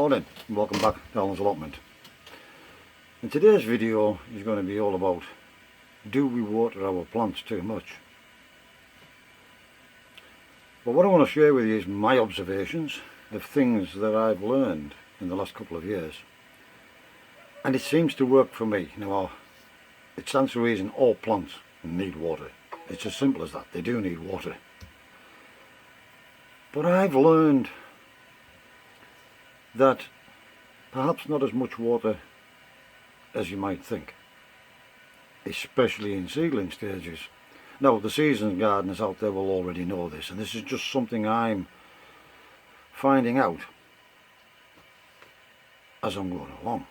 morning and welcome back to Alan's Allotment. In today's video is going to be all about, do we water our plants too much? But what I want to share with you is my observations of things that I've learned in the last couple of years, and it seems to work for me. Now, it stands to reason all plants need water. It's as simple as that. They do need water. But I've learned that perhaps not as much water as you might think, especially in seedling stages. Now, the seasoned gardeners out there will already know this, and this is just something I'm finding out as I'm going along.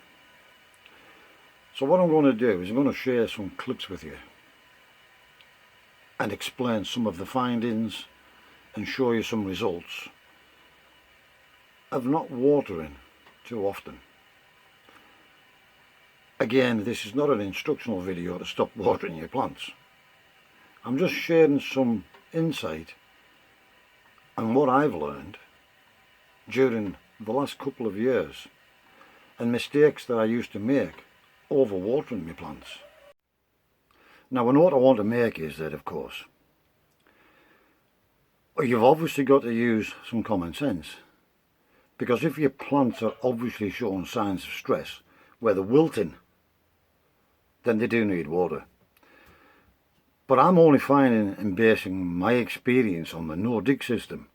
So what I'm going to do is I'm going to share some clips with you and explain some of the findings and show you some results of not watering too often. Again, this is not an instructional video to stop watering your plants. I'm just sharing some insight on what I've learned during the last couple of years and mistakes that I used to make over watering my plants. Now, and what I want to make is that, of course, you've obviously got to use some common sense, because if your plants are obviously showing signs of stress, where they're wilting, then they do need water. But I'm only finding and basing my experience on the no-dig system.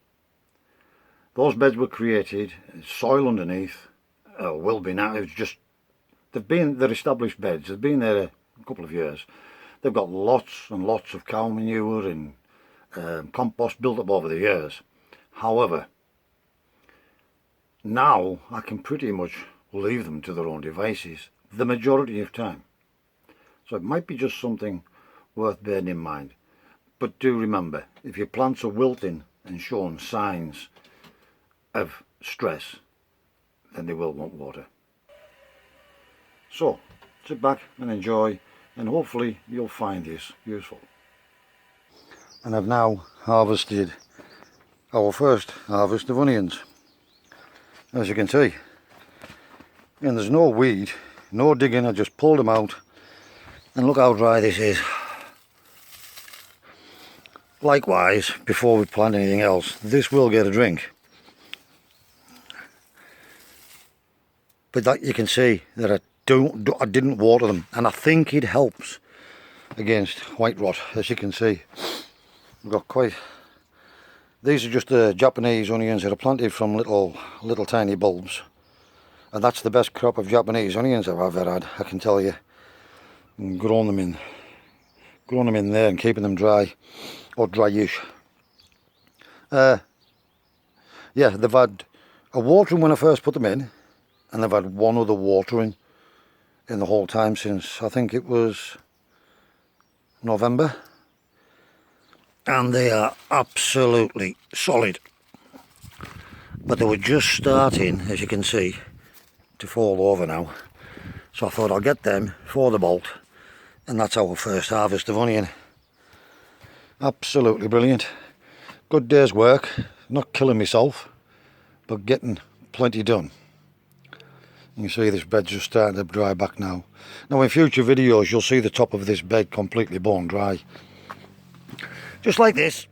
Those beds were created, soil underneath, will be now. It's just, they're established beds. They've been there a couple of years. They've got lots and lots of cow manure and compost built up over the years. However, now I can pretty much leave them to their own devices the majority of time. So it might be just something worth bearing in mind. But do remember, if your plants are wilting and showing signs of stress, then they will want water. So sit back and enjoy, and hopefully you'll find this useful. And I've now harvested our first harvest of onions, as you can see, and there's no weed, no digging. I just pulled them out, and look how dry this is. Likewise, before we plant anything else, this will get a drink, but that you can see that I didn't water them, and I think it helps against white rot. As you can see, we've got quite, these are just the Japanese onions that are planted from little tiny bulbs, and that's the best crop of Japanese onions I've ever had, I can tell you. And growing them in there and keeping them dry, or dryish. Yeah, they've had a watering when I first put them in, and they've had one other watering in the whole time since, I think it was November, and they are absolutely solid. But they were just starting, as you can see, to fall over now, so I thought I'll get them for the bolt, and that's our first harvest of onion. Absolutely brilliant. Good day's work, not killing myself, but getting plenty done. You can see this bed's just starting to dry back now. Now in future videos you'll see the top of this bed completely bone dry, just like this.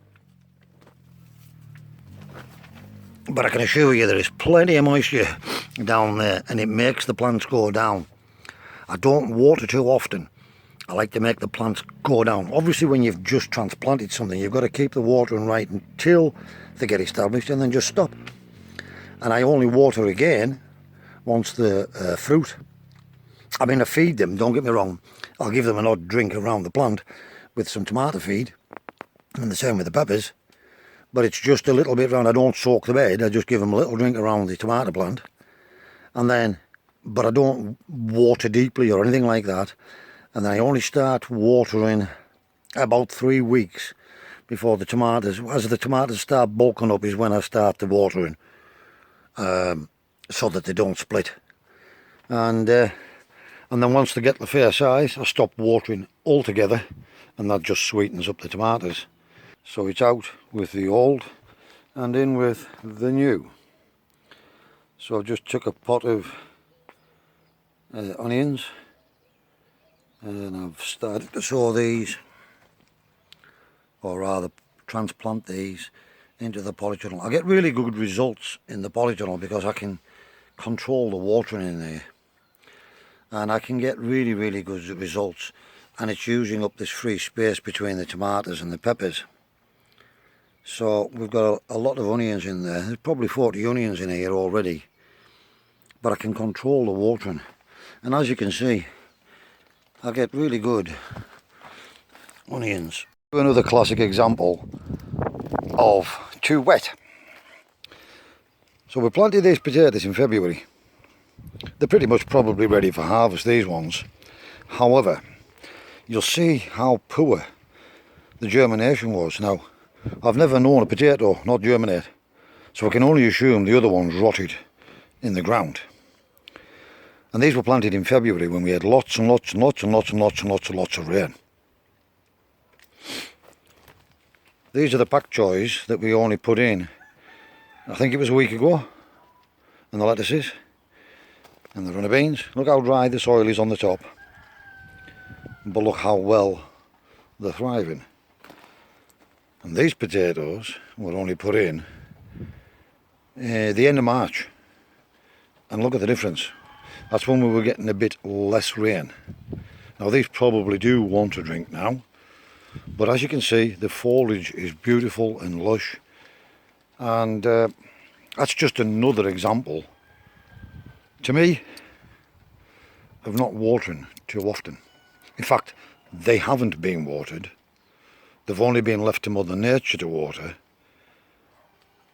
But I can assure you there is plenty of moisture down there, and it makes the plants go down. I don't water too often. I like to make the plants go down. Obviously when you've just transplanted something, you've got to keep the watering right until they get established, and then just stop. And I only water again once the fruit, I mean, I feed them, don't get me wrong. I'll give them an odd drink around the plant with some tomato feed, and the same with the peppers. But it's just a little bit round. I don't soak the bed, I just give them a little drink around the tomato plant, and then, but I don't water deeply or anything like that. And then I only start watering about 3 weeks before the tomatoes, as the tomatoes start bulking up, is when I start the watering, so that they don't split. And then once they get the fair size, I stop watering altogether, and that just sweetens up the tomatoes. So it's out with the old and in with the new. So I've just took a pot of onions and I've started to sow these, or rather transplant these into the polytunnel. I get really good results in the polytunnel because I can control the watering in there, and I can get really good results, and it's using up this free space between the tomatoes and the peppers. So we've got a lot of onions in there. There's probably 40 onions in here already, but I can control the watering, and as you can see I get really good onions. Another classic example of too wet. So we planted these potatoes in February. They're pretty much probably ready for harvest, these ones. However, you'll see how poor the germination was. Now, I've never known a potato not germinate, so I can only assume the other ones rotted in the ground. And these were planted in February when we had lots of rain. These are the pak choys that we only put in, I think it was a week ago, and the lettuces and the runner beans. Look how dry the soil is on the top, but look how well they're thriving. And these potatoes were only put in the end of March, and look at the difference. That's when we were getting a bit less rain. Now these probably do want to drink now, but as you can see the foliage is beautiful and lush, and that's just another example to me of not watering too often. In fact, they haven't been watered. They've only been left to Mother Nature to water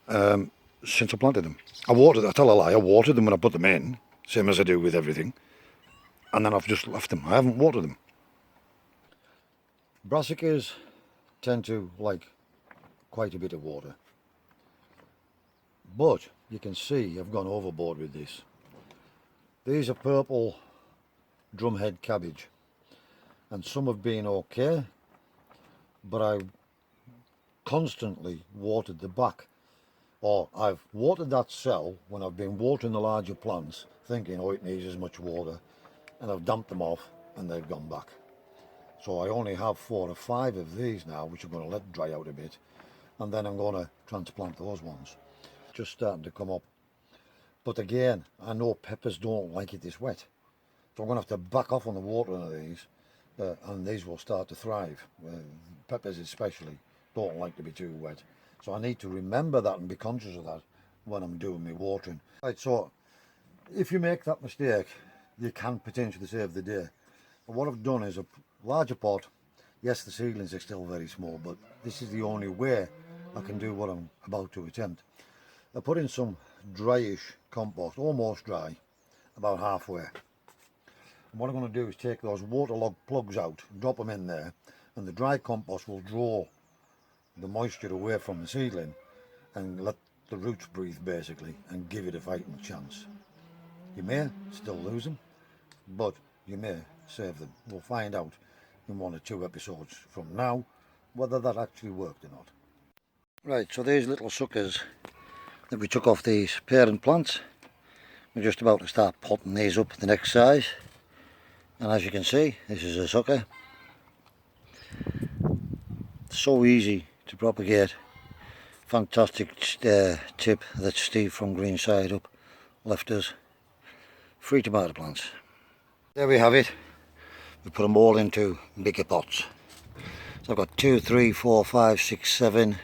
since I planted them. I tell a lie, I watered them when I put them in, same as I do with everything, and then I've just left them. I haven't watered them. Brassicas tend to like quite a bit of water, but you can see I've gone overboard with this. These are purple drumhead cabbage, and some have been okay, but I've constantly watered the back, or I've watered that cell when I've been watering the larger plants thinking, oh, it needs as much water, and I've dumped them off and they've gone back. So I only have 4 or 5 of these now, which I'm going to let dry out a bit, and then I'm going to transplant those ones. Just starting to come up. But again, I know peppers don't like it this wet, so I'm going to have to back off on the watering of these, and these will start to thrive. Peppers especially don't like to be too wet, so I need to remember that and be conscious of that when I'm doing my watering. Right, so if you make that mistake, you can potentially save the day. But what I've done is a larger pot. Yes, the seedlings are still very small, but this is the only way I can do what I'm about to attempt. I put in some dryish compost, almost dry, about halfway. And what I'm going to do is take those waterlogged plugs out, drop them in there, and the dry compost will draw the moisture away from the seedling and let the roots breathe basically and give it a fighting chance. You may still lose them, but you may save them. We'll find out in 1 or 2 episodes from now whether that actually worked or not. Right, so these little suckers that we took off these parent plants, we're just about to start potting these up the next size, and as you can see, this is a sucker. So easy to propagate. Fantastic tip that Steve from Green Side Up left us. Free tomato plants. There we have it. We put them all into bigger pots. So I've got 2, 3, 4, 5, 6, 7,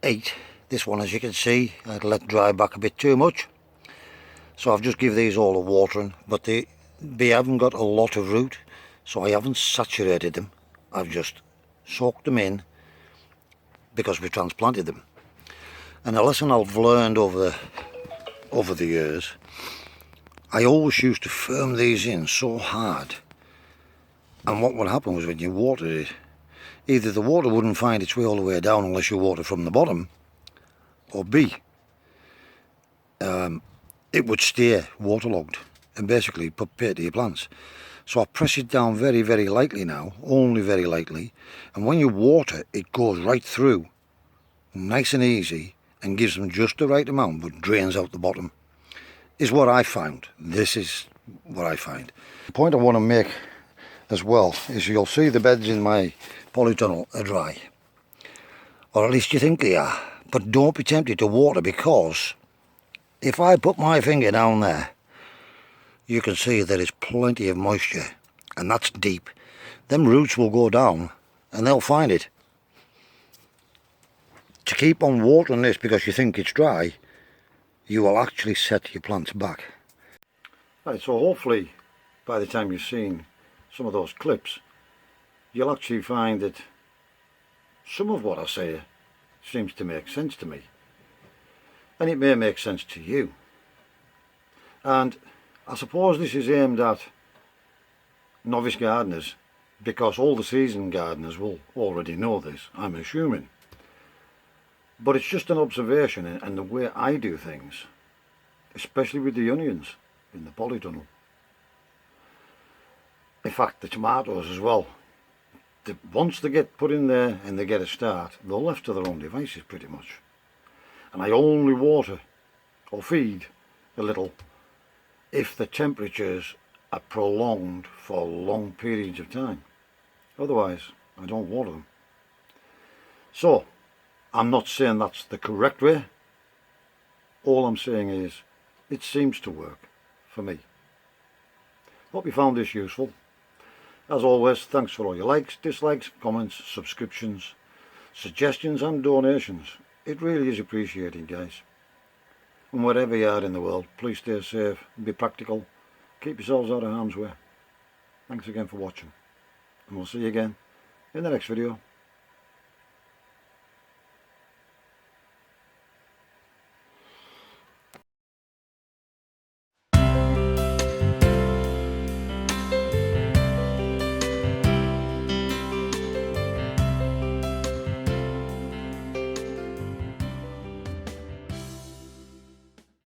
8. This one, as you can see, I'd let dry back a bit too much. So I've just give these all a watering, but they haven't got a lot of root, so I haven't saturated them. I've just soaked them in because we transplanted them. And a lesson I've learned over the years, I always used to firm these in so hard, and what would happen was when you watered it, either the water wouldn't find its way all the way down unless you water from the bottom, or B, it would stay waterlogged and basically put peat to your plants. So I press it down very lightly now, only very lightly, and when you water it goes right through nice and easy and gives them just the right amount but drains out the bottom. is what I found. This is what I find. The point I want to make as well is you'll see the beds in my polytunnel are dry, or at least you think they are, but don't be tempted to water, because if I put my finger down there, you can see there is plenty of moisture, and that's deep. Them roots will go down and they'll find it. To keep on watering this because you think it's dry, you will actually set your plants back. Right, so hopefully by the time you've seen some of those clips, you'll actually find that some of what I say seems to make sense to me, and it may make sense to you. And I suppose this is aimed at novice gardeners, because all the seasoned gardeners will already know this, I'm assuming. But it's just an observation and the way I do things, especially with the onions in the polytunnel. In fact, the tomatoes as well. Once they get put in there and they get a start, they're left to their own devices pretty much. And I only water or feed a little if the temperatures are prolonged for long periods of time. Otherwise, I don't water them. So, I'm not saying that's the correct way. All I'm saying is, it seems to work for me. Hope you found this useful. As always, thanks for all your likes, dislikes, comments, subscriptions, suggestions and donations. It really is appreciated, guys. And wherever you are in the world, please stay safe, be practical, keep yourselves out of harm's way. Thanks again for watching, and we'll see you again in the next video.